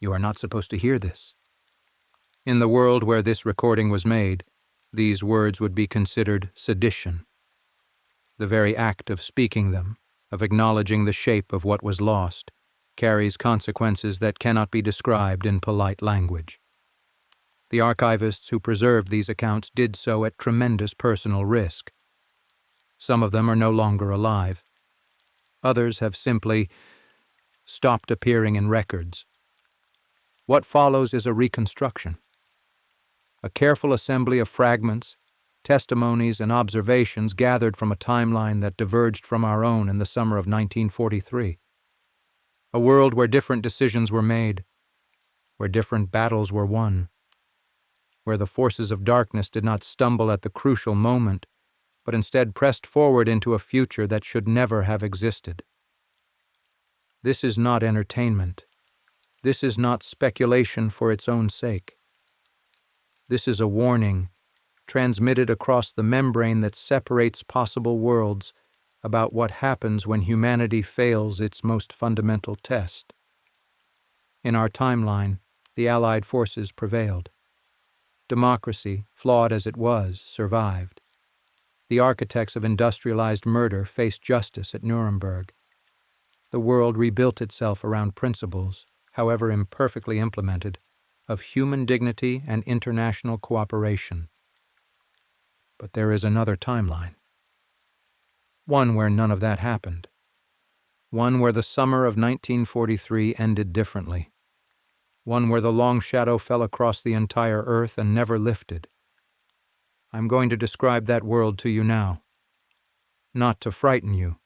You are not supposed to hear this. In the world where this recording was made, these words would be considered sedition. The very act of speaking them, of acknowledging the shape of what was lost, carries consequences that cannot be described in polite language. The archivists who preserved these accounts did so at tremendous personal risk. Some of them are no longer alive. Others have simply stopped appearing in records. What follows is a reconstruction, a careful assembly of fragments, testimonies, and observations gathered from a timeline that diverged from our own in the summer of 1943. A world where different decisions were made, where different battles were won, where the forces of darkness did not stumble at the crucial moment, but instead pressed forward into a future that should never have existed. This is not entertainment. This is not speculation for its own sake. This is a warning, transmitted across the membrane that separates possible worlds, about what happens when humanity fails its most fundamental test. In our timeline, the Allied forces prevailed. Democracy, flawed as it was, survived. The architects of industrialized murder faced justice at Nuremberg. The world rebuilt itself around principles, however imperfectly implemented, of human dignity and international cooperation. But there is another timeline. One where none of that happened. One where the summer of 1943 ended differently. One where the long shadow fell across the entire earth and never lifted. I'm going to describe that world to you now. Not to frighten you,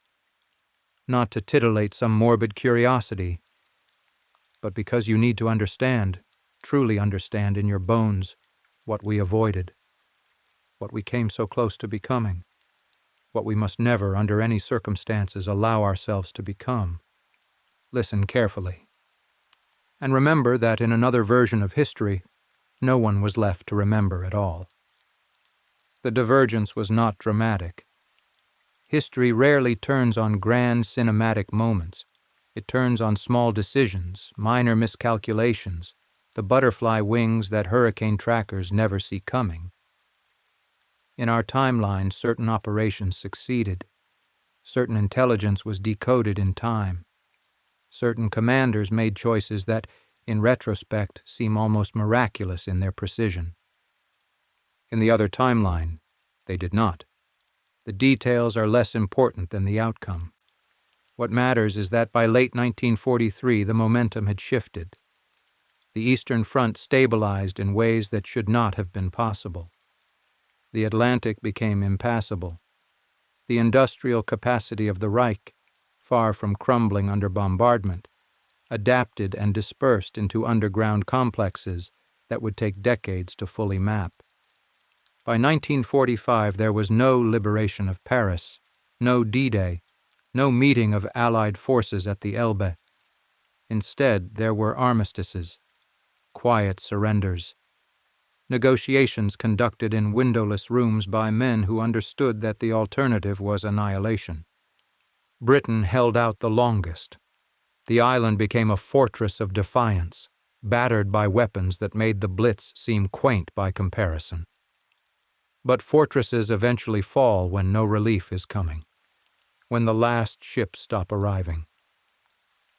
not to titillate some morbid curiosity, but because you need to understand, truly understand in your bones, what we avoided, what we came so close to becoming, what we must never, under any circumstances, allow ourselves to become. Listen carefully. And remember that in another version of history, no one was left to remember at all. The divergence was not dramatic. History rarely turns on grand cinematic moments. It turns on small decisions, minor miscalculations, the butterfly wings that hurricane trackers never see coming. In our timeline, certain operations succeeded. Certain intelligence was decoded in time. Certain commanders made choices that, in retrospect, seem almost miraculous in their precision. In the other timeline, they did not. The details are less important than the outcome. What matters is that by late 1943, the momentum had shifted. The Eastern Front stabilized in ways that should not have been possible. The Atlantic became impassable. The industrial capacity of the Reich, far from crumbling under bombardment, adapted and dispersed into underground complexes that would take decades to fully map. By 1945, there was no liberation of Paris, no D-Day, no meeting of Allied forces at the Elbe. Instead, there were armistices, quiet surrenders, negotiations conducted in windowless rooms by men who understood that the alternative was annihilation. Britain held out the longest. The island became a fortress of defiance, battered by weapons that made the Blitz seem quaint by comparison. But fortresses eventually fall when no relief is coming, when the last ships stop arriving,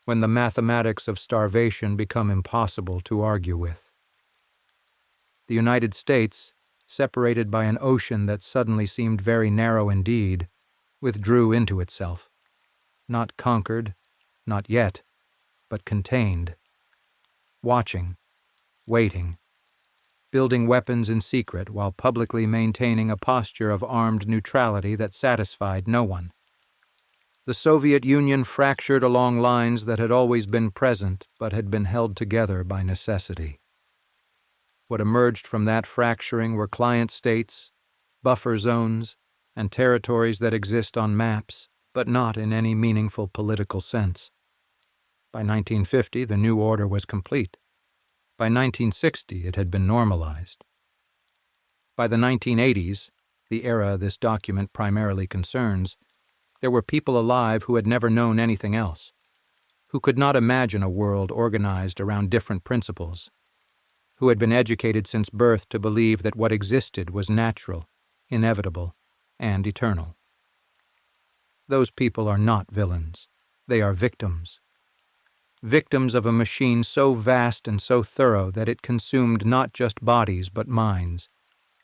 when the mathematics of starvation become impossible to argue with. The United States, separated by an ocean that suddenly seemed very narrow indeed, withdrew into itself, not conquered, not yet, but contained, watching, waiting, building weapons in secret while publicly maintaining a posture of armed neutrality that satisfied no one. The Soviet Union fractured along lines that had always been present but had been held together by necessity. What emerged from that fracturing were client states, buffer zones, and territories that exist on maps, but not in any meaningful political sense. By 1950, the new order was complete. By 1960, it had been normalized. By the 1980s, the era this document primarily concerns, there were people alive who had never known anything else. who could not imagine a world organized around different principles, who had been educated since birth to believe that what existed was natural, inevitable, and eternal. Those people are not villains. They are victims. Victims of a machine so vast and so thorough that it consumed not just bodies but minds,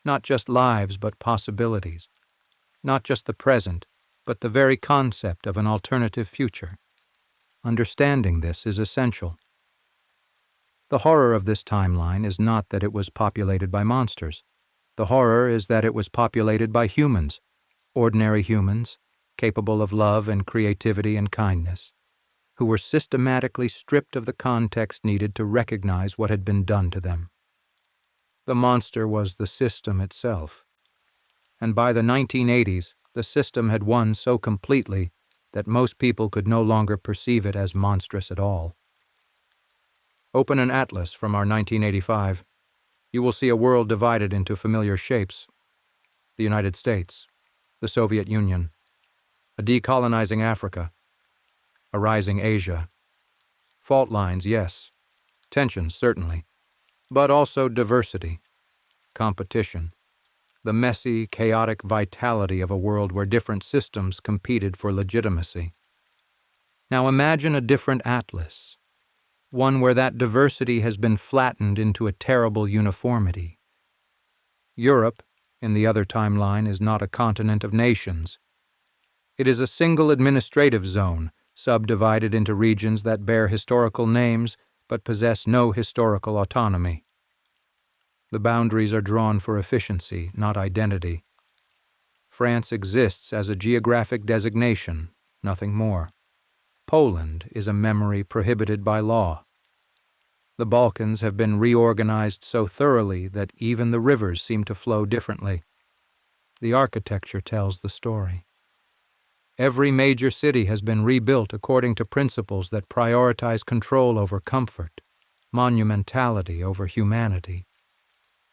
not just lives but possibilities, not just the present, but the very concept of an alternative future. Understanding this is essential. The horror of this timeline is not that it was populated by monsters. The horror is that it was populated by humans, ordinary humans, capable of love and creativity and kindness, who were systematically stripped of the context needed to recognize what had been done to them. The monster was the system itself, and by the 1980s, the system had won so completely that most people could no longer perceive it as monstrous at all. Open an atlas from our 1985. You will see a world divided into familiar shapes: the United States, the Soviet Union, a decolonizing Africa, a rising Asia. Fault lines, yes. Tensions, certainly. But also diversity, competition, the messy, chaotic vitality of a world where different systems competed for legitimacy. Now imagine a different atlas, one where that diversity has been flattened into a terrible uniformity. Europe, in the other timeline, is not a continent of nations. It is a single administrative zone, subdivided into regions that bear historical names but possess no historical autonomy. The boundaries are drawn for efficiency, not identity. France exists as a geographic designation, nothing more. Poland is a memory prohibited by law. The Balkans have been reorganized so thoroughly that even the rivers seem to flow differently. The architecture tells the story. Every major city has been rebuilt according to principles that prioritize control over comfort, monumentality over humanity.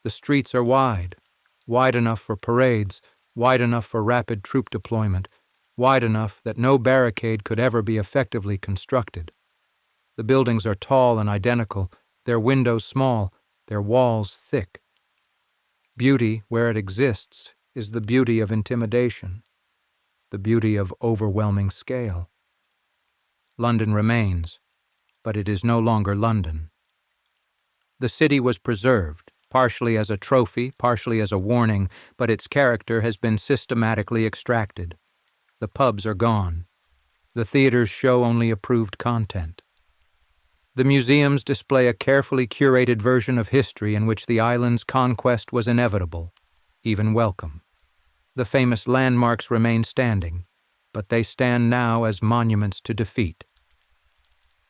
The streets are wide enough for parades, wide enough for rapid troop deployment, wide enough that no barricade could ever be effectively constructed. The buildings are tall and identical, their windows small, their walls thick. Beauty, where it exists, is the beauty of intimidation, the beauty of overwhelming scale. London remains, but it is no longer London. The city was preserved, partially as a trophy, partially as a warning, but its character has been systematically extracted. The pubs are gone. The theaters show only approved content. The museums display a carefully curated version of history in which the island's conquest was inevitable, even welcome. The famous landmarks remain standing, but they stand now as monuments to defeat.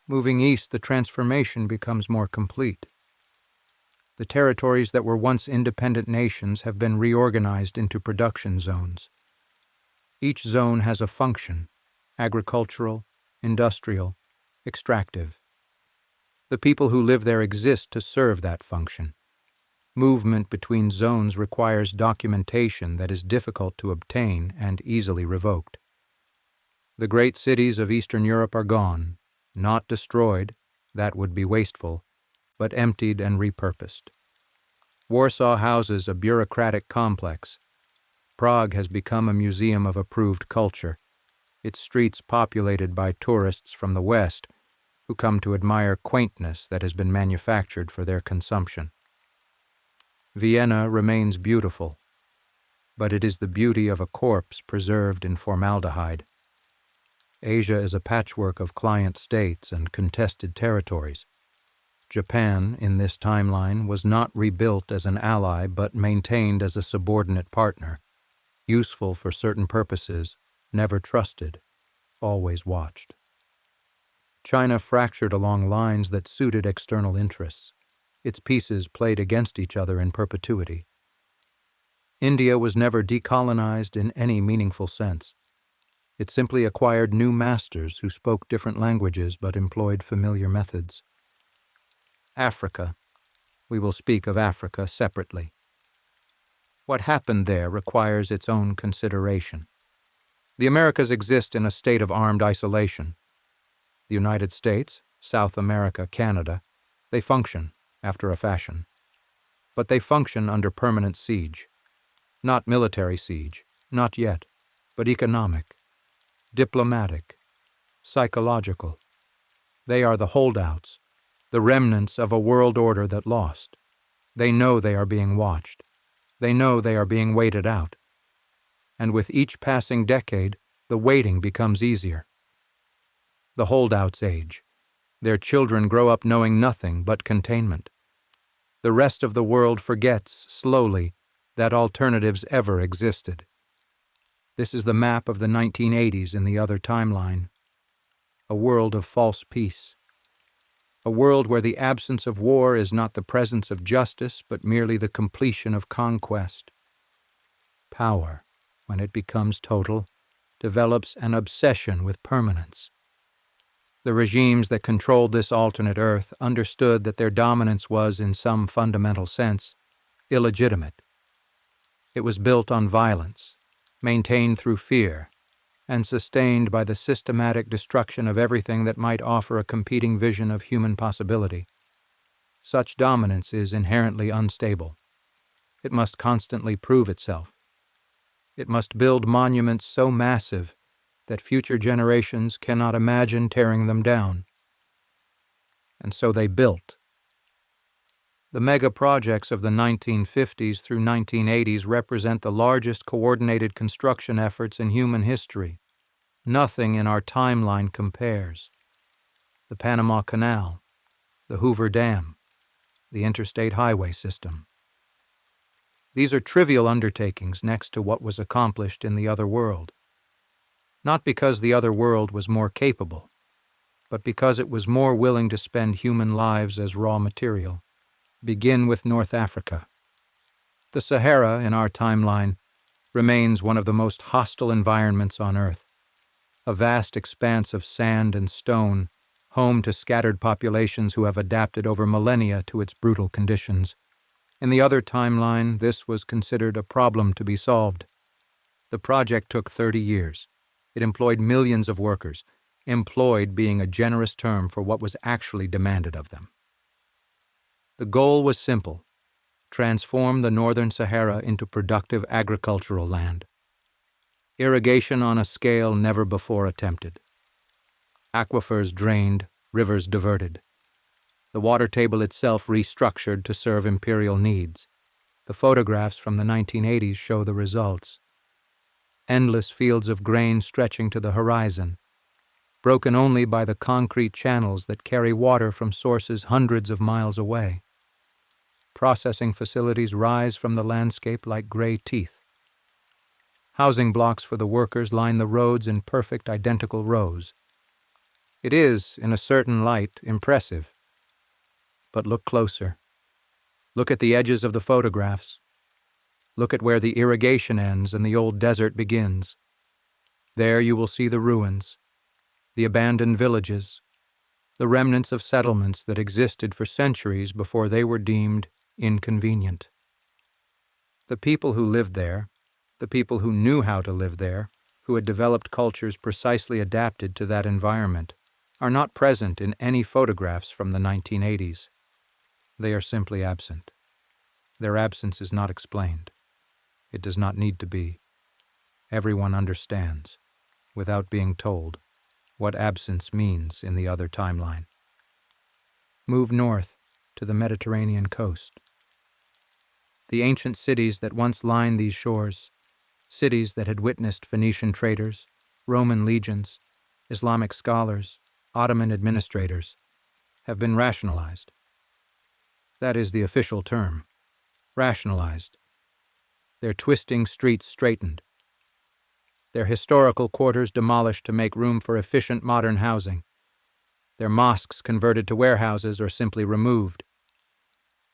Moving east, the transformation becomes more complete. The territories that were once independent nations have been reorganized into production zones. Each zone has a function: agricultural, industrial, extractive. The people who live there exist to serve that function. Movement between zones requires documentation that is difficult to obtain and easily revoked. The great cities of Eastern Europe are gone, not destroyed, that would be wasteful, but emptied and repurposed. Warsaw houses a bureaucratic complex. Prague has become a museum of approved culture, its streets populated by tourists from the West who come to admire quaintness that has been manufactured for their consumption. Vienna remains beautiful, but it is the beauty of a corpse preserved in formaldehyde. Asia is a patchwork of client states and contested territories. Japan, in this timeline, was not rebuilt as an ally but maintained as a subordinate partner, useful for certain purposes, never trusted, always watched. China fractured along lines that suited external interests. Its pieces played against each other in perpetuity. India was never decolonized in any meaningful sense. It simply acquired new masters who spoke different languages but employed familiar methods. Africa. We will speak of Africa separately. What happened there requires its own consideration. The Americas exist in a state of armed isolation. The United States, South America, Canada, they function after a fashion. But they function under permanent siege. Not military siege, not yet, but economic, diplomatic, psychological. They are the holdouts, the remnants of a world order that lost. They know they are being watched. They know they are being waited out. And with each passing decade, the waiting becomes easier. The holdouts age. Their children grow up knowing nothing but containment. The rest of the world forgets, slowly, that alternatives ever existed. This is the map of the 1980s in the other timeline. A world of false peace. A world where the absence of war is not the presence of justice, but merely the completion of conquest. Power, when it becomes total, develops an obsession with permanence. The regimes that controlled this alternate Earth understood that their dominance was, in some fundamental sense, illegitimate. It was built on violence, maintained through fear, and sustained by the systematic destruction of everything that might offer a competing vision of human possibility. Such dominance is inherently unstable. It must constantly prove itself. It must build monuments so massive that future generations cannot imagine tearing them down. And so they built. The mega projects of the 1950s through 1980s represent the largest coordinated construction efforts in human history. Nothing in our timeline compares. The Panama Canal, the Hoover Dam, the interstate highway system. These are trivial undertakings next to what was accomplished in the other world. Not because the other world was more capable, but because it was more willing to spend human lives as raw material. Begin with North Africa. The Sahara, in our timeline, remains one of the most hostile environments on Earth. A vast expanse of sand and stone, home to scattered populations who have adapted over millennia to its brutal conditions. In the other timeline, this was considered a problem to be solved. The project took 30 years. It employed millions of workers, employed being a generous term for what was actually demanded of them. The goal was simple: transform the northern Sahara into productive agricultural land. Irrigation on a scale never before attempted. Aquifers drained, rivers diverted. The water table itself restructured to serve imperial needs. The photographs from the 1980s show the results. Endless fields of grain stretching to the horizon, broken only by the concrete channels that carry water from sources hundreds of miles away. Processing facilities rise from the landscape like gray teeth. Housing blocks for the workers line the roads in perfect identical rows. It is, in a certain light, impressive. But look closer. Look at the edges of the photographs. Look at where the irrigation ends and the old desert begins. There you will see the ruins, the abandoned villages, the remnants of settlements that existed for centuries before they were deemed inconvenient. The people who lived there, the people who knew how to live there, who had developed cultures precisely adapted to that environment, are not present in any photographs from the 1980s. They are simply absent. Their absence is not explained. It does not need to be. Everyone understands, without being told, what absence means in the other timeline. Move north to the Mediterranean coast. The ancient cities that once lined these shores, cities that had witnessed Phoenician traders, Roman legions, Islamic scholars, Ottoman administrators, have been rationalized. That is the official term. Rationalized. Their twisting streets straightened. Their historical quarters demolished to make room for efficient modern housing. Their mosques converted to warehouses or simply removed.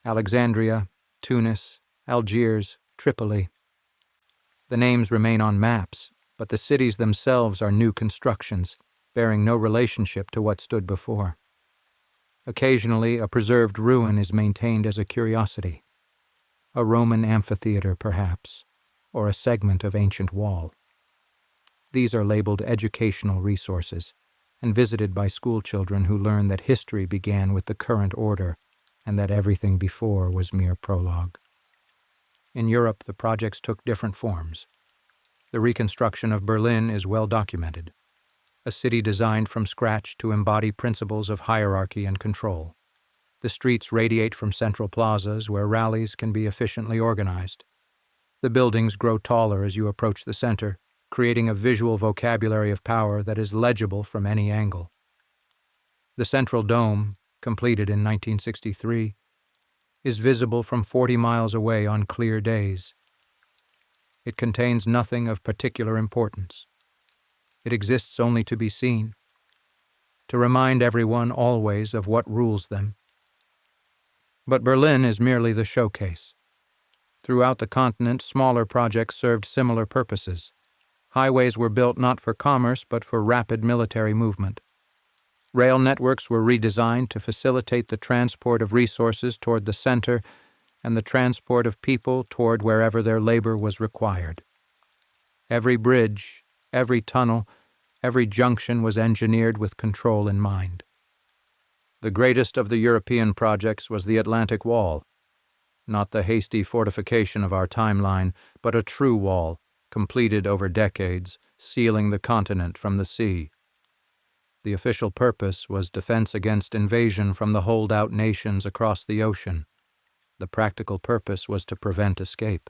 Alexandria, Tunis, Algiers, Tripoli. The names remain on maps, but the cities themselves are new constructions, bearing no relationship to what stood before. Occasionally, a preserved ruin is maintained as a curiosity. A Roman amphitheater, perhaps, or a segment of ancient wall. These are labeled educational resources. and visited by schoolchildren who learn that history began with the current order and that everything before was mere prologue. In Europe, the projects took different forms. The reconstruction of Berlin is well documented, a city designed from scratch to embody principles of hierarchy and control. The streets radiate from central plazas where rallies can be efficiently organized. The buildings grow taller as you approach the center, creating a visual vocabulary of power that is legible from any angle. The central dome, completed in 1963, is visible from 40 miles away on clear days. It contains nothing of particular importance. It exists only to be seen, to remind everyone always of what rules them. But Berlin is merely the showcase. Throughout the continent, smaller projects served similar purposes. Highways were built not for commerce but for rapid military movement. Rail networks were redesigned to facilitate the transport of resources toward the center and the transport of people toward wherever their labor was required. Every bridge, every tunnel, every junction was engineered with control in mind. The greatest of the European projects was the Atlantic Wall, not the hasty fortification of our timeline, but a true wall, completed over decades, sealing the continent from the sea. The official purpose was defense against invasion from the holdout nations across the ocean. The practical purpose was to prevent escape.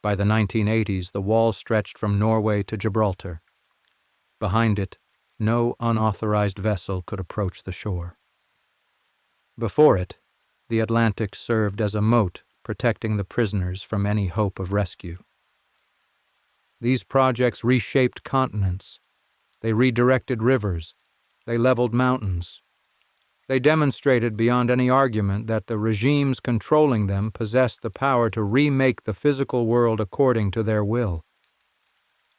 By the 1980s, the wall stretched from Norway to Gibraltar. Behind it, no unauthorized vessel could approach the shore. Before it, the Atlantic served as a moat protecting the prisoners from any hope of rescue. These projects reshaped continents. They redirected rivers. They leveled mountains. They demonstrated beyond any argument that the regimes controlling them possessed the power to remake the physical world according to their will.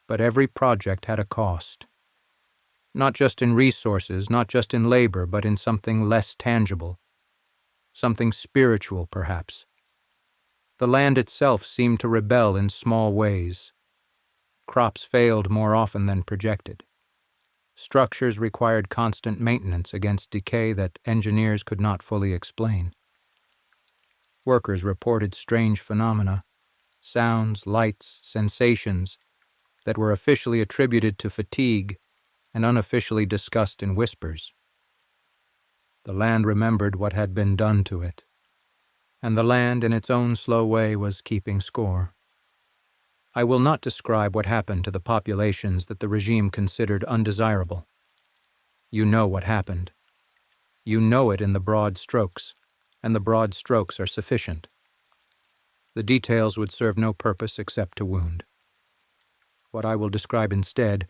But every project had a cost. Not just in resources, not just in labor, but in something less tangible. Something spiritual, perhaps. The land itself seemed to rebel in small ways. Crops failed more often than projected. Structures required constant maintenance against decay that engineers could not fully explain. Workers reported strange phenomena, sounds, lights, sensations that were officially attributed to fatigue and unofficially discussed in whispers. The land remembered what had been done to it, and the land in its own slow way was keeping score. I will not describe what happened to the populations that the regime considered undesirable. You know what happened. You know it in the broad strokes, and the broad strokes are sufficient. The details would serve no purpose except to wound. What I will describe instead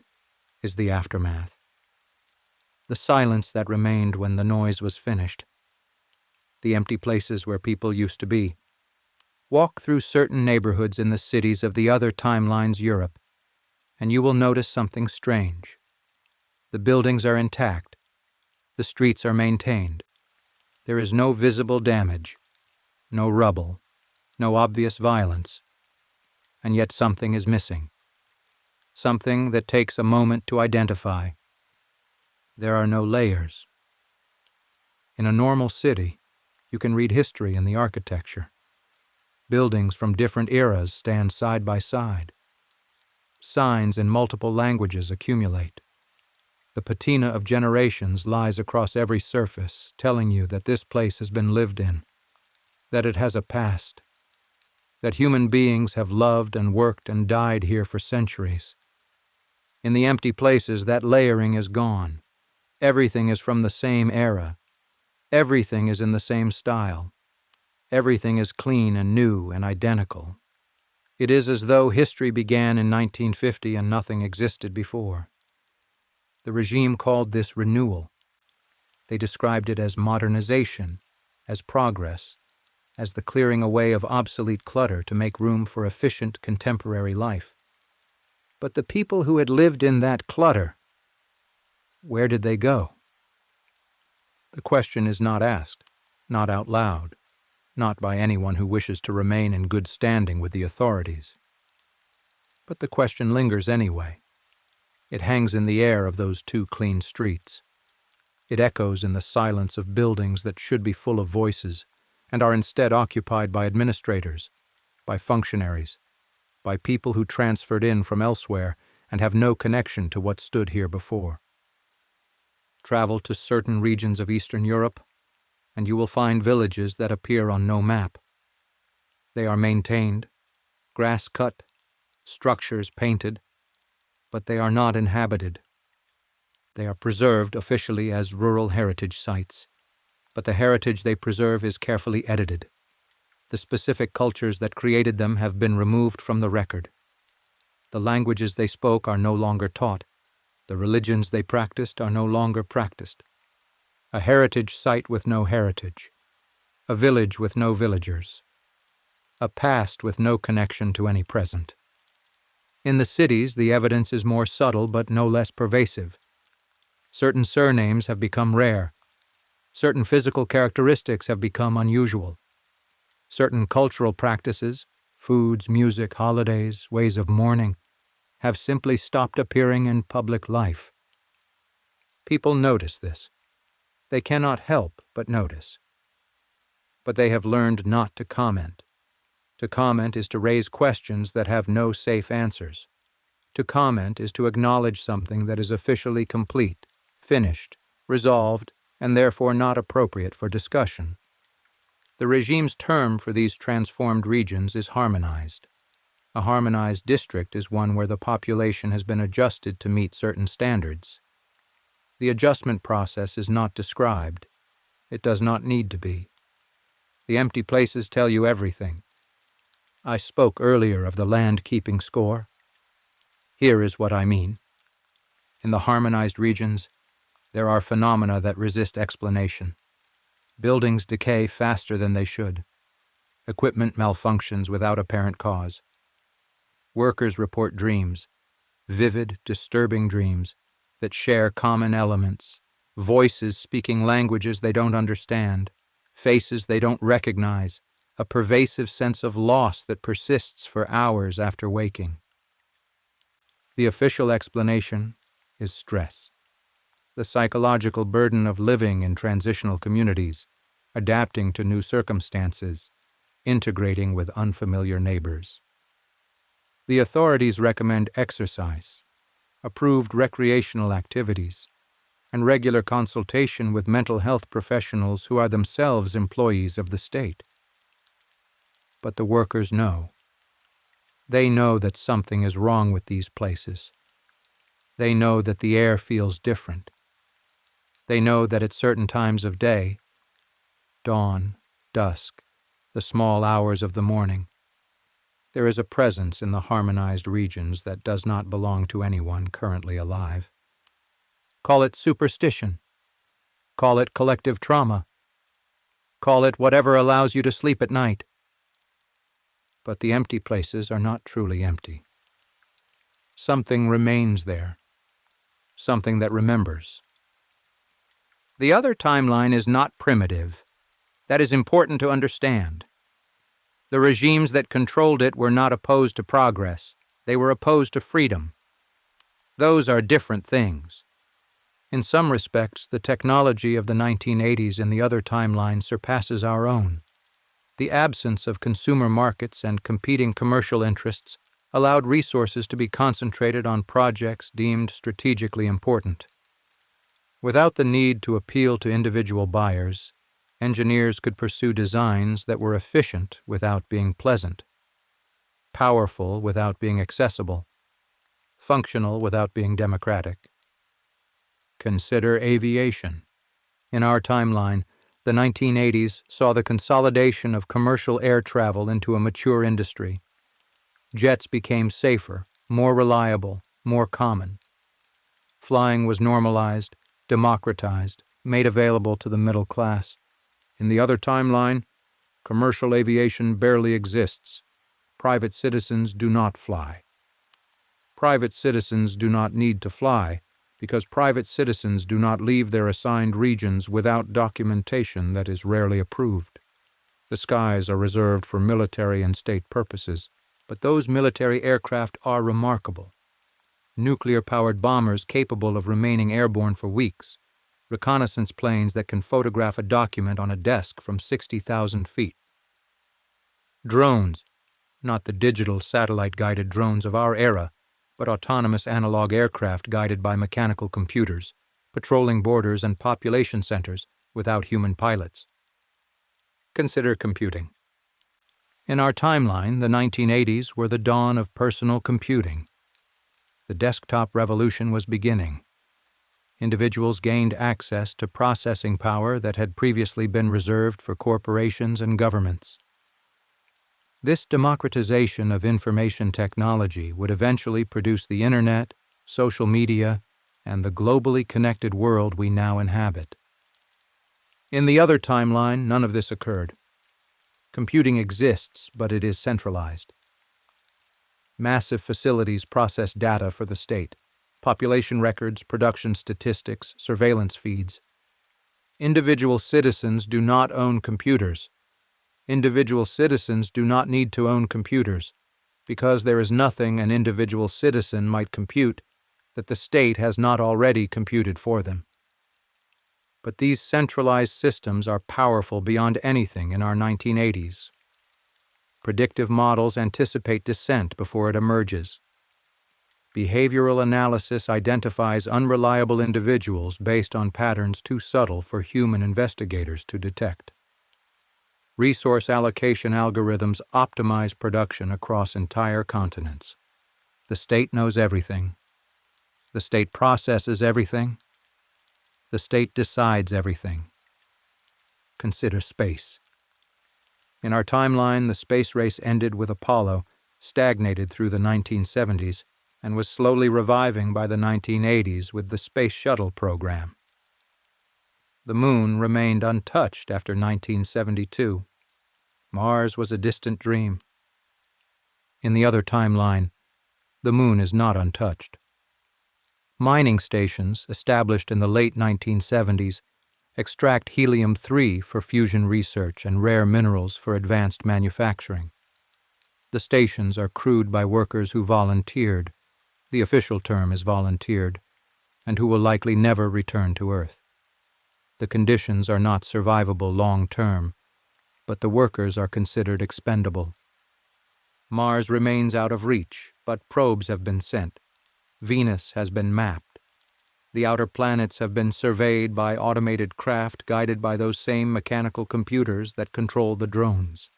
is the aftermath. The silence that remained when the noise was finished. The empty places where people used to be. Walk through certain neighborhoods in the cities of the other timeline's Europe, and you will notice something strange. The buildings are intact. The streets are maintained. There is no visible damage, no rubble, no obvious violence, and yet something is missing. Something that takes a moment to identify. There are no layers. In a normal city, you can read history in the architecture. Buildings from different eras stand side by side. Signs in multiple languages accumulate. The patina of generations lies across every surface, telling you that this place has been lived in, that it has a past, that human beings have loved and worked and died here for centuries. In the empty places, that layering is gone. Everything is from the same era. Everything is in the same style. Everything is clean and new and identical. It is as though history began in 1950 and nothing existed before. The regime called this renewal. They described it as modernization, as progress, as the clearing away of obsolete clutter to make room for efficient contemporary life. But the people who had lived in that clutter, where did they go? The question is not asked, not out loud, not by anyone who wishes to remain in good standing with the authorities. But the question lingers anyway. It hangs in the air of those two clean streets. It echoes in the silence of buildings that should be full of voices and are instead occupied by administrators, by functionaries, by people who transferred in from elsewhere and have no connection to what stood here before. Travel to certain regions of Eastern Europe, and you will find villages that appear on no map. They are maintained, grass cut, structures painted, but they are not inhabited. They are preserved officially as rural heritage sites, but the heritage they preserve is carefully edited. The specific cultures that created them have been removed from the record. The languages they spoke are no longer taught. The religions they practiced are no longer practiced. A heritage site with no heritage. A village with no villagers. A past with no connection to any present. In the cities, the evidence is more subtle but no less pervasive. Certain surnames have become rare. Certain physical characteristics have become unusual. Certain cultural practices, foods, music, holidays, ways of mourning, have simply stopped appearing in public life. People notice this. They cannot help but notice. But they have learned not to comment. To comment is to raise questions that have no safe answers. To comment is to acknowledge something that is officially complete, finished, resolved, and therefore not appropriate for discussion. The regime's term for these transformed regions is harmonized. A harmonized district is one where the population has been adjusted to meet certain standards. The adjustment process is not described. It does not need to be. The empty places tell you everything. I spoke earlier of the land-keeping score. Here is what I mean. In the harmonized regions, there are phenomena that resist explanation. Buildings decay faster than they should. Equipment malfunctions without apparent cause. Workers report dreams, vivid, disturbing dreams, that share common elements, voices speaking languages they don't understand, faces they don't recognize, a pervasive sense of loss that persists for hours after waking. The official explanation is stress. The psychological burden of living in transitional communities, adapting to new circumstances, integrating with unfamiliar neighbors. The authorities recommend exercise, approved recreational activities, and regular consultation with mental health professionals who are themselves employees of the state. But the workers know. They know that something is wrong with these places. They know that the air feels different. They know that at certain times of day, dawn, dusk, the small hours of the morning, there is a presence in the harmonized regions that does not belong to anyone currently alive. Call it superstition. Call it collective trauma. Call it whatever allows you to sleep at night. But the empty places are not truly empty. Something remains there. Something that remembers. The other timeline is not primitive. That is important to understand. The regimes that controlled it were not opposed to progress. They were opposed to freedom. Those are different things. In some respects, the technology of the 1980s in the other timeline surpasses our own. The absence of consumer markets and competing commercial interests allowed resources to be concentrated on projects deemed strategically important. Without the need to appeal to individual buyers, engineers could pursue designs that were efficient without being pleasant, powerful without being accessible, functional without being democratic. Consider aviation. In our timeline, the 1980s saw the consolidation of commercial air travel into a mature industry. Jets became safer, more reliable, more common. Flying was normalized, democratized, made available to the middle class. In the other timeline, commercial aviation barely exists. Private citizens do not fly. Private citizens do not need to fly because private citizens do not leave their assigned regions without documentation that is rarely approved. The skies are reserved for military and state purposes, but those military aircraft are remarkable. nuclear-powered bombers capable of remaining airborne for weeks, reconnaissance planes that can photograph a document on a desk from 60,000 feet. Drones, not the digital satellite-guided drones of our era, but autonomous analog aircraft guided by mechanical computers, patrolling borders and population centers without human pilots. Consider computing. In our timeline, the 1980s were the dawn of personal computing. The desktop revolution was beginning. Individuals gained access to processing power that had previously been reserved for corporations and governments. This democratization of information technology would eventually produce the Internet, social media, and the globally connected world we now inhabit. In the other timeline, none of this occurred. Computing exists, but it is centralized. Massive facilities process data for the state: population records, production statistics, surveillance feeds. Individual citizens do not own computers. Individual citizens do not need to own computers, because there is nothing an individual citizen might compute that the state has not already computed for them. But these centralized systems are powerful beyond anything in our 1980s. Predictive models anticipate dissent before it emerges. Behavioral analysis identifies unreliable individuals based on patterns too subtle for human investigators to detect. Resource allocation algorithms optimize production across entire continents. The state knows everything. The state processes everything. The state decides everything. Consider space. In our timeline, the space race ended with Apollo, stagnated through the 1970s, and was slowly reviving by the 1980s with the Space Shuttle program. The Moon remained untouched after 1972. Mars was a distant dream. In the other timeline, the Moon is not untouched. Mining stations, established in the late 1970s, extract helium-3 for fusion research and rare minerals for advanced manufacturing. The stations are crewed by workers who volunteered, the official term is volunteered, and who will likely never return to Earth. The conditions are not survivable long-term, but the workers are considered expendable. Mars remains out of reach, but probes have been sent. Venus has been mapped. The outer planets have been surveyed by automated craft guided by those same mechanical computers that control the drones.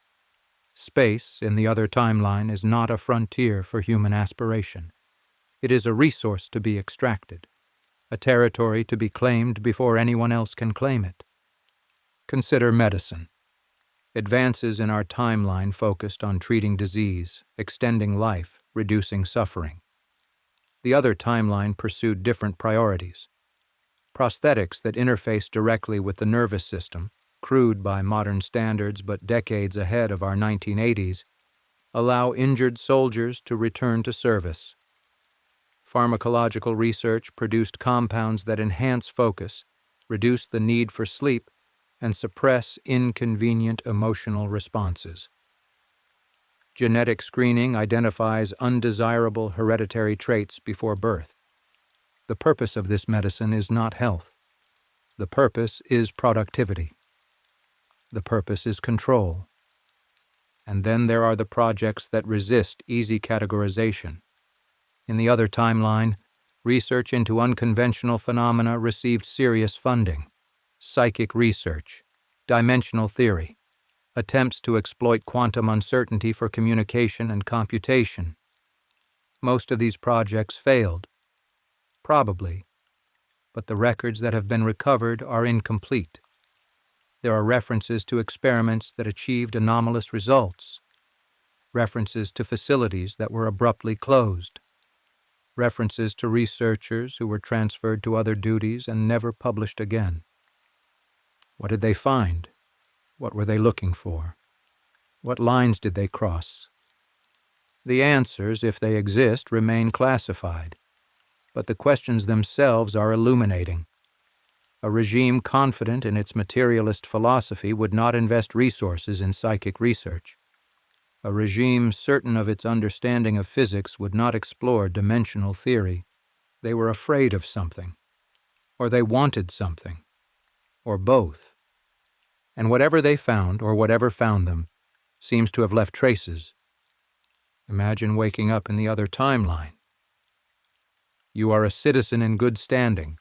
Space, in the other timeline, is not a frontier for human aspiration. It is a resource to be extracted, a territory to be claimed before anyone else can claim it. Consider medicine. Advances in our timeline focused on treating disease, extending life, reducing suffering. The other timeline pursued different priorities. Prosthetics that interface directly with the nervous system, crude by modern standards but decades ahead of our 1980s, allow injured soldiers to return to service. Pharmacological research produced compounds that enhance focus, reduce the need for sleep, and suppress inconvenient emotional responses. Genetic screening identifies undesirable hereditary traits before birth. The purpose of this medicine is not health. The purpose is productivity. The purpose is control. And then there are the projects that resist easy categorization. In the other timeline, research into unconventional phenomena received serious funding. Psychic research, dimensional theory, attempts to exploit quantum uncertainty for communication and computation. Most of these projects failed. Probably, but the records that have been recovered are incomplete. There are references to experiments that achieved anomalous results, references to facilities that were abruptly closed, references to researchers who were transferred to other duties and never published again. What did they find? What were they looking for? What lines did they cross? The answers, if they exist, remain classified, but the questions themselves are illuminating. A regime confident in its materialist philosophy would not invest resources in psychic research. A regime certain of its understanding of physics would not explore dimensional theory. They were afraid of something, or they wanted something, or both. And whatever they found, or whatever found them, seems to have left traces. Imagine waking up in the other timeline. You are a citizen in good standing.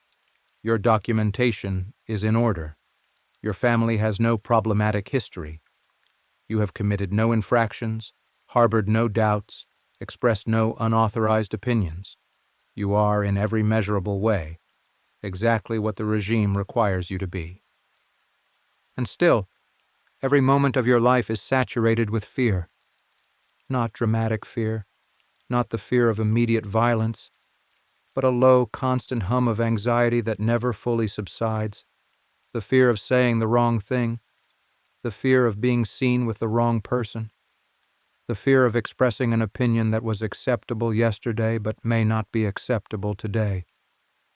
Your documentation is in order. Your family has no problematic history. You have committed no infractions, harbored no doubts, expressed no unauthorized opinions. You are, in every measurable way, exactly what the regime requires you to be. And still, every moment of your life is saturated with fear. Not dramatic fear, not the fear of immediate violence, but a low, constant hum of anxiety that never fully subsides, the fear of saying the wrong thing, the fear of being seen with the wrong person, the fear of expressing an opinion that was acceptable yesterday but may not be acceptable today,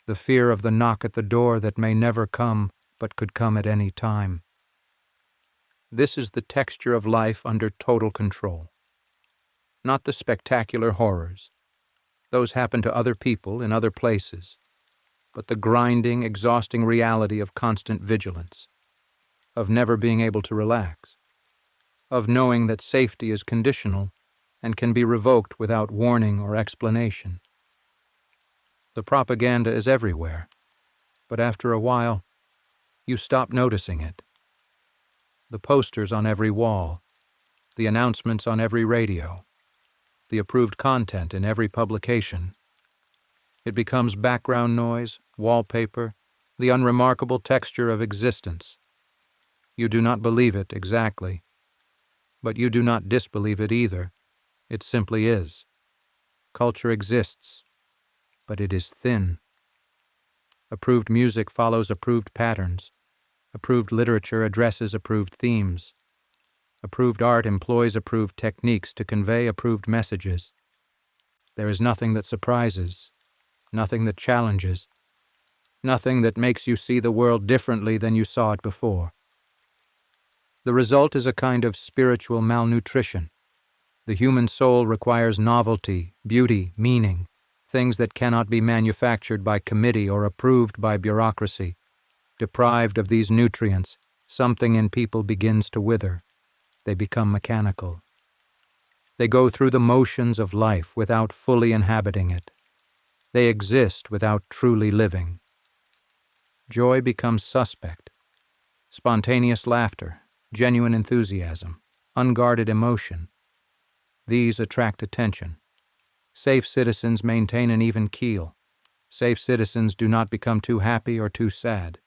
the fear of the knock at the door that may never come but could come at any time. This is the texture of life under total control. Not the spectacular horrors. Those happen to other people in other places, but the grinding, exhausting reality of constant vigilance, of never being able to relax, of knowing that safety is conditional and can be revoked without warning or explanation. The propaganda is everywhere, but after a while, you stop noticing it. The posters on every wall, the announcements on every radio, the approved content in every publication. It becomes background noise, wallpaper, the unremarkable texture of existence. You do not believe it exactly, but you do not disbelieve it either. It simply is. Culture exists, but it is thin. Approved music follows approved patterns. Approved literature addresses approved themes. Approved art employs approved techniques to convey approved messages. There is nothing that surprises, nothing that challenges, nothing that makes you see the world differently than you saw it before. The result is a kind of spiritual malnutrition. The human soul requires novelty, beauty, meaning, things that cannot be manufactured by committee or approved by bureaucracy. Deprived of these nutrients, something in people begins to wither. They become mechanical. They go through the motions of life without fully inhabiting it. They exist without truly living. Joy becomes suspect. Spontaneous laughter, genuine enthusiasm, unguarded emotion. These attract attention. Safe citizens maintain an even keel. Safe citizens do not become too happy or too sad.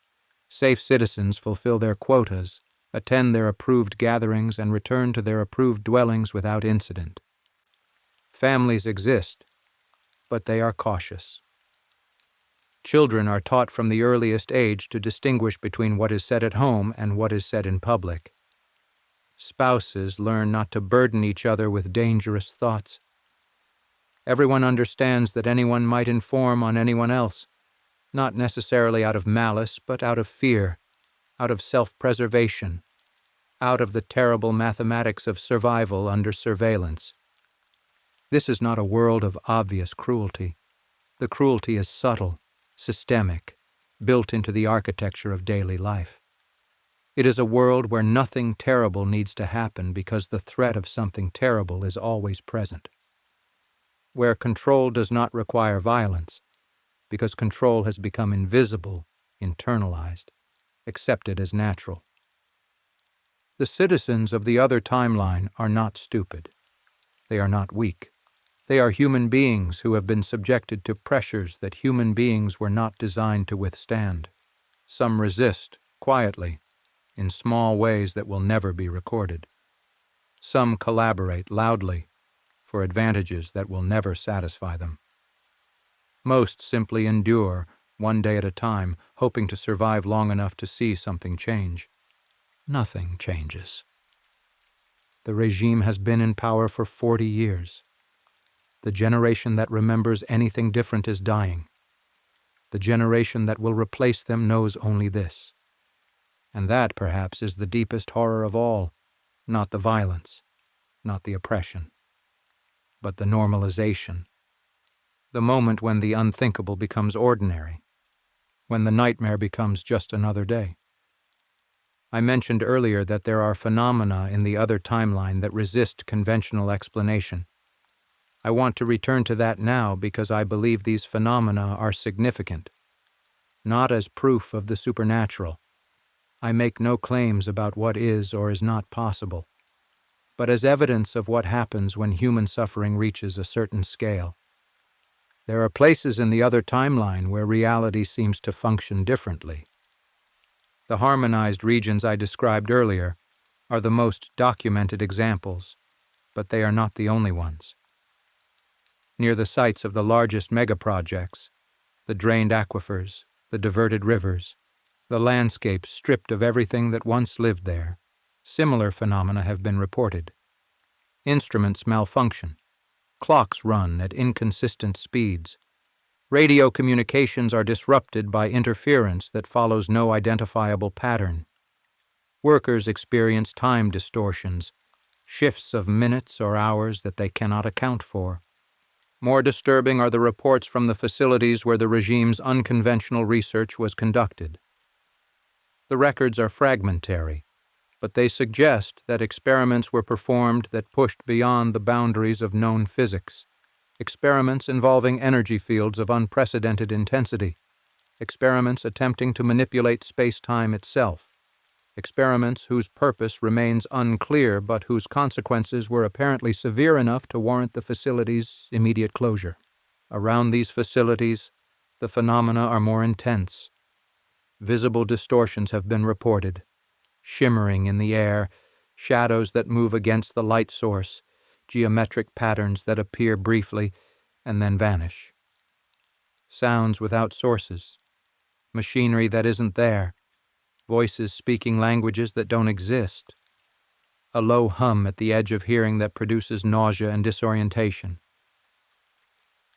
Safe citizens fulfill their quotas, attend their approved gatherings, and return to their approved dwellings without incident. Families exist, but they are cautious. Children are taught from the earliest age to distinguish between what is said at home and what is said in public. Spouses learn not to burden each other with dangerous thoughts. Everyone understands that anyone might inform on anyone else, not necessarily out of malice, but out of fear, out of self-preservation, out of the terrible mathematics of survival under surveillance. This is not a world of obvious cruelty. The cruelty is subtle, systemic, built into the architecture of daily life. It is a world where nothing terrible needs to happen because the threat of something terrible is always present. Where control does not require violence, because control has become invisible, internalized, accepted as natural. The citizens of the other timeline are not stupid. They are not weak. They are human beings who have been subjected to pressures that human beings were not designed to withstand. Some resist, quietly, in small ways that will never be recorded. Some collaborate loudly for advantages that will never satisfy them. Most simply endure, one day at a time, hoping to survive long enough to see something change. Nothing changes. The regime has been in power for 40 years. The generation that remembers anything different is dying. The generation that will replace them knows only this. And that, perhaps, is the deepest horror of all, not the violence, not the oppression, but the normalization. the moment when the unthinkable becomes ordinary, when the nightmare becomes just another day. I mentioned earlier that there are phenomena in the other timeline that resist conventional explanation. I want to return to that now because I believe these phenomena are significant, not as proof of the supernatural. I make no claims about what is or is not possible, but as evidence of what happens when human suffering reaches a certain scale. There are places in the other timeline where reality seems to function differently. The harmonized regions I described earlier are the most documented examples, but they are not the only ones. Near the sites of the largest megaprojects, the drained aquifers, the diverted rivers, the landscapes stripped of everything that once lived there, similar phenomena have been reported. Instruments malfunction, clocks run at inconsistent speeds, radio communications are disrupted by interference that follows no identifiable pattern. Workers experience time distortions, shifts of minutes or hours that they cannot account for. More disturbing are the reports from the facilities where the regime's unconventional research was conducted. The records are fragmentary, but they suggest that experiments were performed that pushed beyond the boundaries of known physics. Experiments involving energy fields of unprecedented intensity. Experiments attempting to manipulate space-time itself. Experiments whose purpose remains unclear but whose consequences were apparently severe enough to warrant the facility's immediate closure. Around these facilities, the phenomena are more intense. Visible distortions have been reported, shimmering in the air, shadows that move against the light source, geometric patterns that appear briefly and then vanish. Sounds without sources, machinery that isn't there, voices speaking languages that don't exist, a low hum at the edge of hearing that produces nausea and disorientation.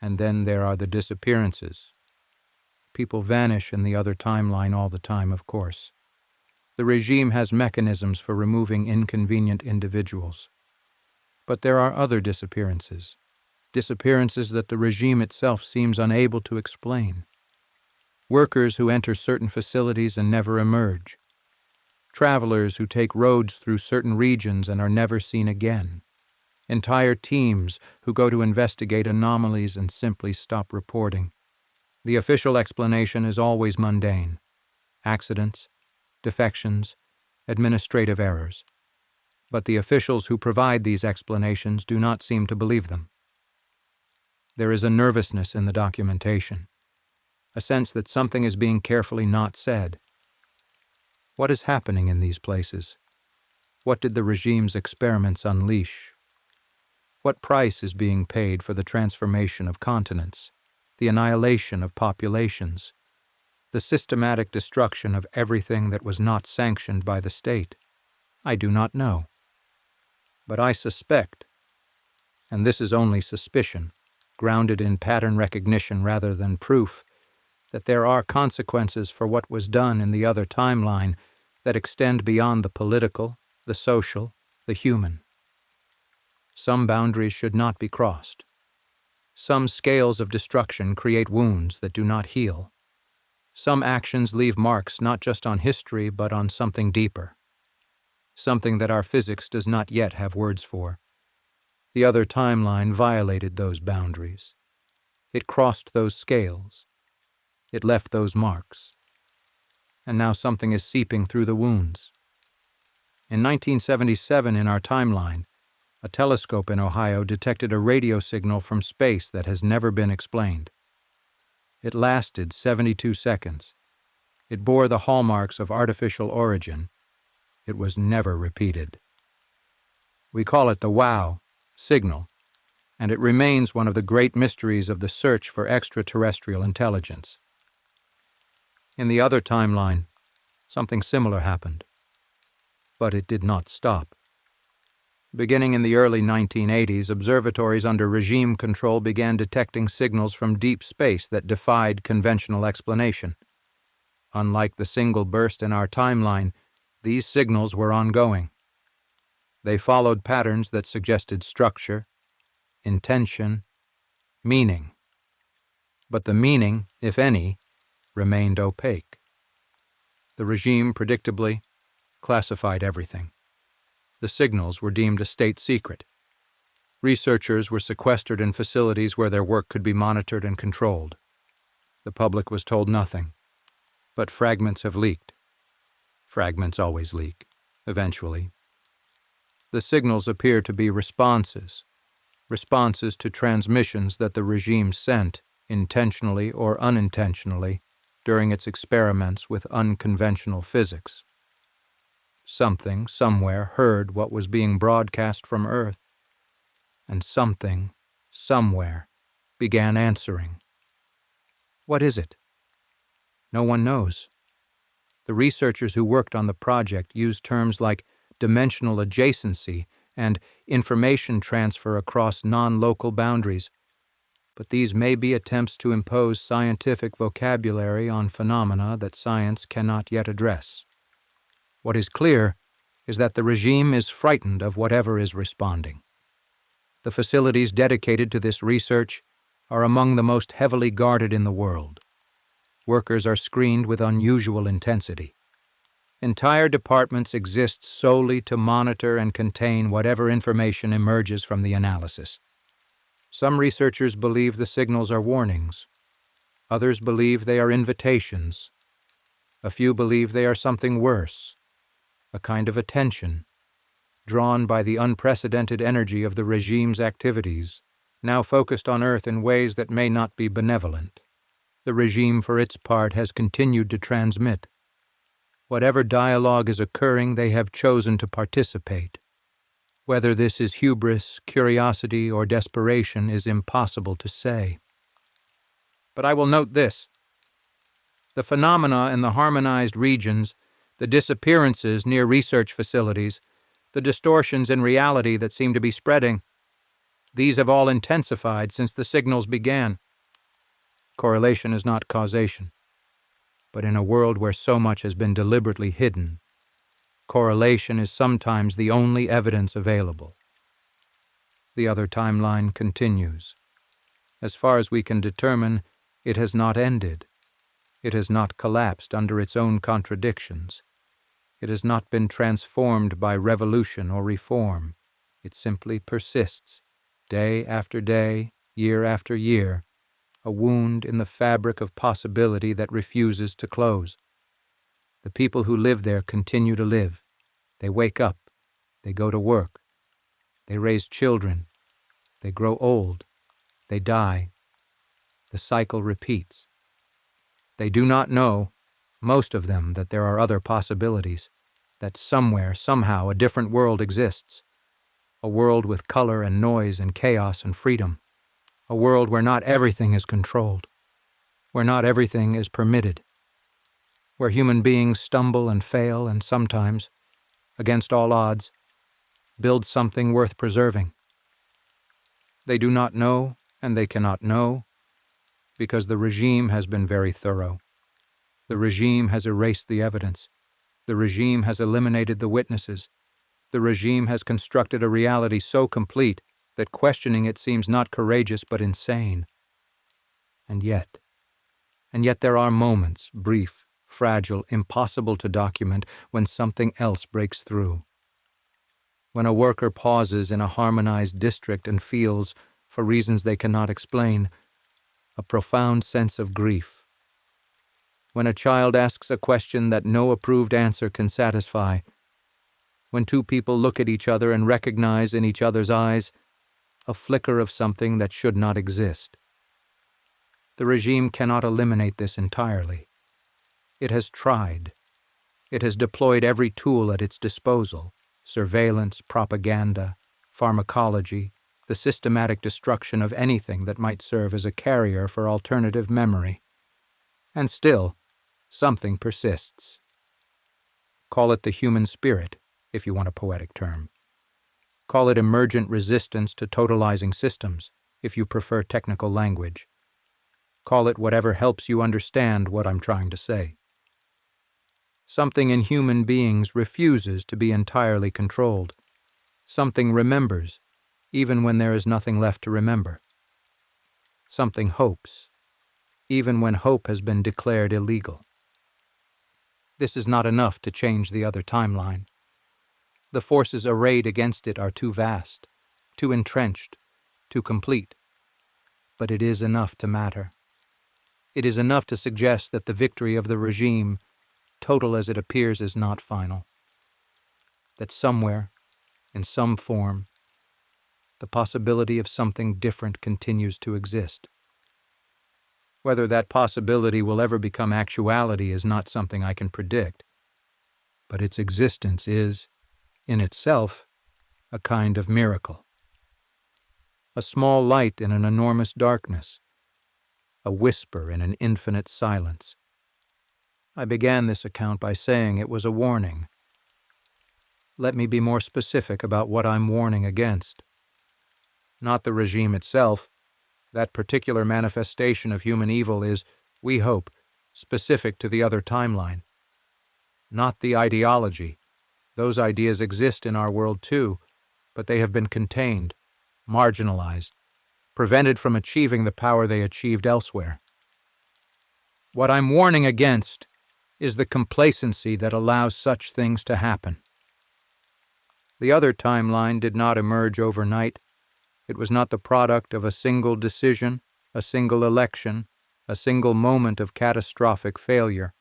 And then there are the disappearances. People vanish in the other timeline all the time, of course. The regime has mechanisms for removing inconvenient individuals. But there are other disappearances, disappearances that the regime itself seems unable to explain. Workers who enter certain facilities and never emerge. Travelers who take roads through certain regions and are never seen again. Entire teams who go to investigate anomalies and simply stop reporting. The official explanation is always mundane. Accidents, defections, administrative errors. But the officials who provide these explanations do not seem to believe them. There is a nervousness in the documentation, a sense that something is being carefully not said. What is happening in these places? What did the regime's experiments unleash? What price is being paid for the transformation of continents, the annihilation of populations, the systematic destruction of everything that was not sanctioned by the state? I do not know. But I suspect, and this is only suspicion, grounded in pattern recognition rather than proof, that there are consequences for what was done in the other timeline that extend beyond the political, the social, the human. Some boundaries should not be crossed. Some scales of destruction create wounds that do not heal. Some actions leave marks not just on history but on something deeper, something that our physics does not yet have words for. The other timeline violated those boundaries. It crossed those scales. It left those marks. And now something is seeping through the wounds. In 1977, in our timeline, a telescope in Ohio detected a radio signal from space that has never been explained. It lasted 72 seconds. It bore the hallmarks of artificial origin. It was never repeated. We call it the WW signal, and it remains one of the great mysteries of the search for extraterrestrial intelligence. In the other timeline, something similar happened. But it did not stop. Beginning in the early 1980s, observatories under regime control began detecting signals from deep space that defied conventional explanation. Unlike the single burst in our timeline, these signals were ongoing. They followed patterns that suggested structure, intention, meaning. but the meaning, if any, remained opaque. The regime, predictably, classified everything. The signals were deemed a state secret. Researchers were sequestered in facilities where their work could be monitored and controlled. The public was told nothing, but fragments have leaked. Fragments always leak, eventually. The signals appear to be responses to transmissions that the regime sent, intentionally or unintentionally, during its experiments with unconventional physics. Something, somewhere, heard what was being broadcast from Earth, and something, somewhere, began answering. What is it? No one knows. The researchers who worked on the project used terms like dimensional adjacency and information transfer across non-local boundaries, but these may be attempts to impose scientific vocabulary on phenomena that science cannot yet address. What is clear is that the regime is frightened of whatever is responding. The facilities dedicated to this research are among the most heavily guarded in the world. Workers are screened with unusual intensity. Entire departments exist solely to monitor and contain whatever information emerges from the analysis. Some researchers believe the signals are warnings. Others believe they are invitations. A few believe they are something worse, a kind of attention, drawn by the unprecedented energy of the regime's activities, now focused on Earth in ways that may not be benevolent. The regime, for its part, has continued to transmit. Whatever dialogue is occurring, they have chosen to participate. Whether this is hubris, curiosity, or desperation is impossible to say. But I will note this. The phenomena in the harmonized regions, the disappearances near research facilities, the distortions in reality that seem to be spreading, these have all intensified since the signals began. Correlation is not causation. But in a world where so much has been deliberately hidden, correlation is sometimes the only evidence available. The other timeline continues. As far as we can determine, it has not ended. It has not collapsed under its own contradictions. It has not been transformed by revolution or reform. It simply persists, day after day, year after year, a wound in the fabric of possibility that refuses to close. The people who live there continue to live. They wake up. They go to work. They raise children. They grow old. They die. The cycle repeats. They do not know, most of them, that there are other possibilities, that somewhere, somehow, a different world exists, a world with color and noise and chaos and freedom, a world where not everything is controlled, where not everything is permitted, where human beings stumble and fail and sometimes, against all odds, build something worth preserving. They do not know, and they cannot know, because the regime has been very thorough. The regime has erased the evidence. The regime has eliminated the witnesses. The regime has constructed a reality so complete that questioning it seems not courageous but insane. And yet there are moments, brief, fragile, impossible to document, when something else breaks through. When a worker pauses in a harmonized district and feels, for reasons they cannot explain, a profound sense of grief. When a child asks a question that no approved answer can satisfy. When two people look at each other and recognize in each other's eyes a flicker of something that should not exist. The regime cannot eliminate this entirely. It has tried. It has deployed every tool at its disposal: surveillance, propaganda, pharmacology, the systematic destruction of anything that might serve as a carrier for alternative memory. And still, something persists. Call it the human spirit, if you want a poetic term. Call it emergent resistance to totalizing systems, if you prefer technical language. Call it whatever helps you understand what I'm trying to say. Something in human beings refuses to be entirely controlled. Something remembers, even when there is nothing left to remember. Something hopes, even when hope has been declared illegal. This is not enough to change the other timeline. The forces arrayed against it are too vast, too entrenched, too complete. But it is enough to matter. It is enough to suggest that the victory of the regime, total as it appears, is not final. That somewhere, in some form, the possibility of something different continues to exist. Whether that possibility will ever become actuality is not something I can predict, but its existence is, in itself, a kind of miracle. A small light in an enormous darkness, a whisper in an infinite silence. I began this account by saying it was a warning. Let me be more specific about what I'm warning against. Not the regime itself. That particular manifestation of human evil is, we hope, specific to the other timeline. Not the ideology. Those ideas exist in our world too, but they have been contained, marginalized, prevented from achieving the power they achieved elsewhere. What I'm warning against is the complacency that allows such things to happen. The other timeline did not emerge overnight. It was not the product of a single decision, a single election, a single moment of catastrophic failure.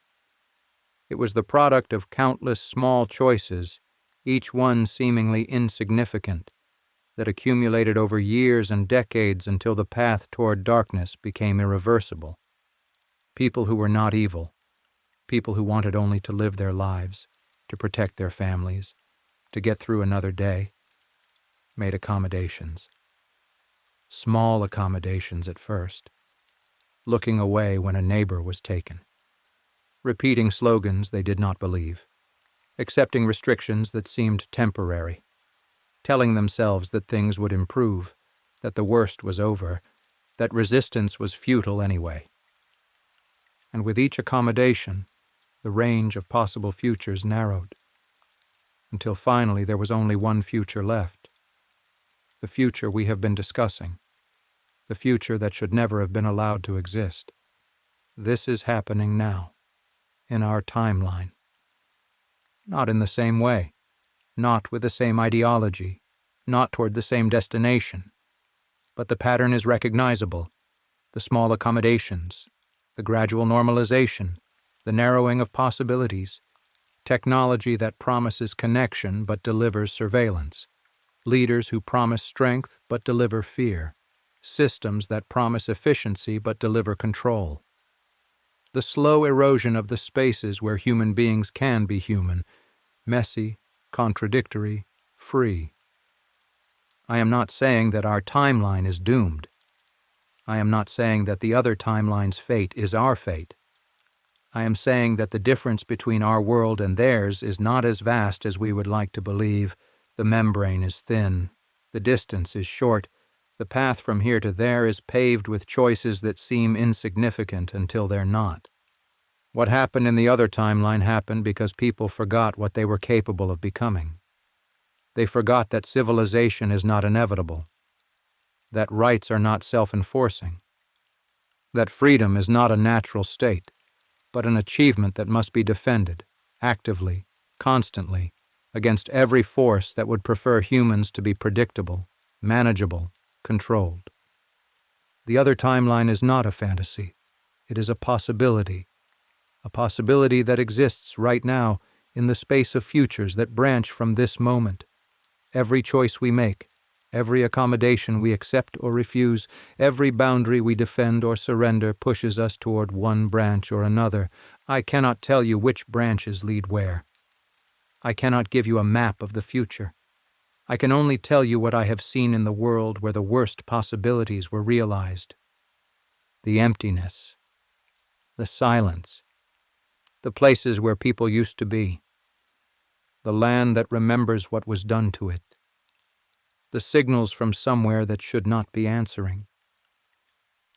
It was the product of countless small choices, each one seemingly insignificant, that accumulated over years and decades until the path toward darkness became irreversible. People who were not evil, people who wanted only to live their lives, to protect their families, to get through another day, made accommodations. Small accommodations at first, looking away when a neighbor was taken, repeating slogans they did not believe, accepting restrictions that seemed temporary, telling themselves that things would improve, that the worst was over, that resistance was futile anyway. And with each accommodation, the range of possible futures narrowed, until finally there was only one future left, the future we have been discussing, the future that should never have been allowed to exist. This is happening now, in our timeline. Not in the same way, not with the same ideology, not toward the same destination, but the pattern is recognizable, the small accommodations, the gradual normalization, the narrowing of possibilities, technology that promises connection but delivers surveillance, leaders who promise strength but deliver fear, systems that promise efficiency but deliver control. The slow erosion of the spaces where human beings can be human, messy, contradictory, free. I am not saying that our timeline is doomed. I am not saying that the other timeline's fate is our fate. I am saying that the difference between our world and theirs is not as vast as we would like to believe. The membrane is thin. The distance is short. The path from here to there is paved with choices that seem insignificant until they're not. What happened in the other timeline happened because people forgot what they were capable of becoming. They forgot that civilization is not inevitable, that rights are not self-enforcing, that freedom is not a natural state, but an achievement that must be defended, actively, constantly, against every force that would prefer humans to be predictable, manageable, controlled. The other timeline is not a fantasy. It is a possibility that exists right now in the space of futures that branch from this moment. Every choice we make, every accommodation we accept or refuse, every boundary we defend or surrender pushes us toward one branch or another. I cannot tell you which branches lead where. I cannot give you a map of the future. I can only tell you what I have seen in the world where the worst possibilities were realized. The emptiness, the silence, the places where people used to be, the land that remembers what was done to it, the signals from somewhere that should not be answering,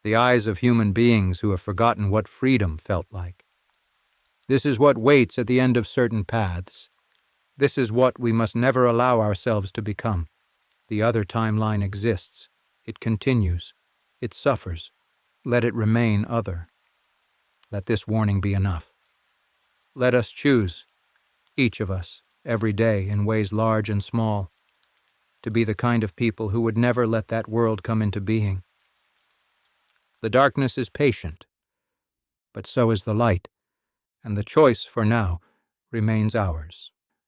the eyes of human beings who have forgotten what freedom felt like. This is what waits at the end of certain paths. This is what we must never allow ourselves to become. The other timeline exists. It continues. It suffers. Let it remain other. let this warning be enough. Let us choose, each of us, every day in ways large and small, to be the kind of people who would never let that world come into being. The darkness is patient, but so is the light, and the choice, for now, remains ours.